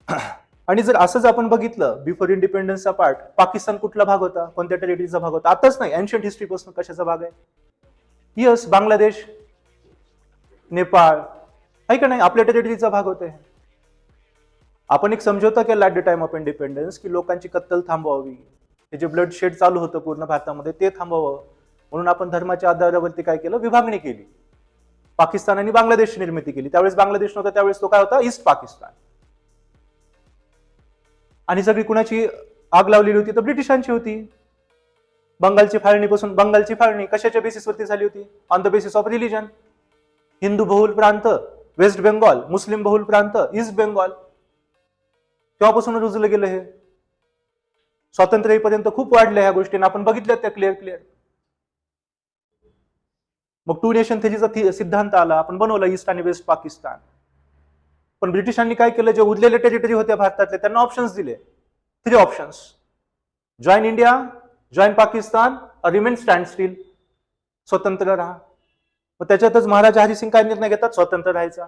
आणि जर असंच आपण बघितलं बिफोर इंडिपेंडन्सचा पार्ट, पाकिस्तान कुठला भाग होता, कोणत्या टेरिटरीचा भाग होता? आताच नाही, एन्शियंट हिस्ट्रीपासून कशाचा भाग आहे? यस, बांगलादेश, नेपाळ, आहे का नाही, आपल्या टेरिटरीचा भाग होते. आपण एक समझोता केला at the time of independence की लोकांची कत्तल थांबवावी, हे जे ब्लड शेड चालू होतं पूर्ण भारतामध्ये ते थांबवावं, म्हणून आपण धर्माच्या आधारावरती काय केलं, विभागणी केली. पाकिस्तान आणि बांगलादेशची निर्मिती केली. त्यावेळेस बांगलादेश नव्हता, त्यावेळेस तो काय होता, ईस्ट पाकिस्तान. आणि सगळी कुणाची आग लावलेली होती, तर ब्रिटिशांची होती. बंगालची फाळणी कशाच्या बेसिसवरती झाली होती? On the basis of religion. Hindu बहुल प्रांत वेस्ट बेंगॉल, मुस्लिम बहुल प्रांत ईस्ट बेंगॉल. तेव्हापासून रुजलं गेलं हे. स्वातंत्र्य येईपर्यंत खूप वाढल्या ह्या गोष्टींना, आपण बघितल्या त्या क्लिअर. मग टू नेशन थेरीचा सिद्धांत आला, आपण बनवला ईस्ट आणि वेस्ट पाकिस्तान. पण ब्रिटिशांनी काय केलं, जे उरलेले टेरिटरी होत्या भारतातले त्यांना ऑप्शन्स दिले, 3 options: join India, join Pakistan, remain stand steel, स्वतंत्र राहा. मग त्याच्यातच महाराजा हरिसिंग काय निर्णय घेतात, स्वतंत्र राहायचा.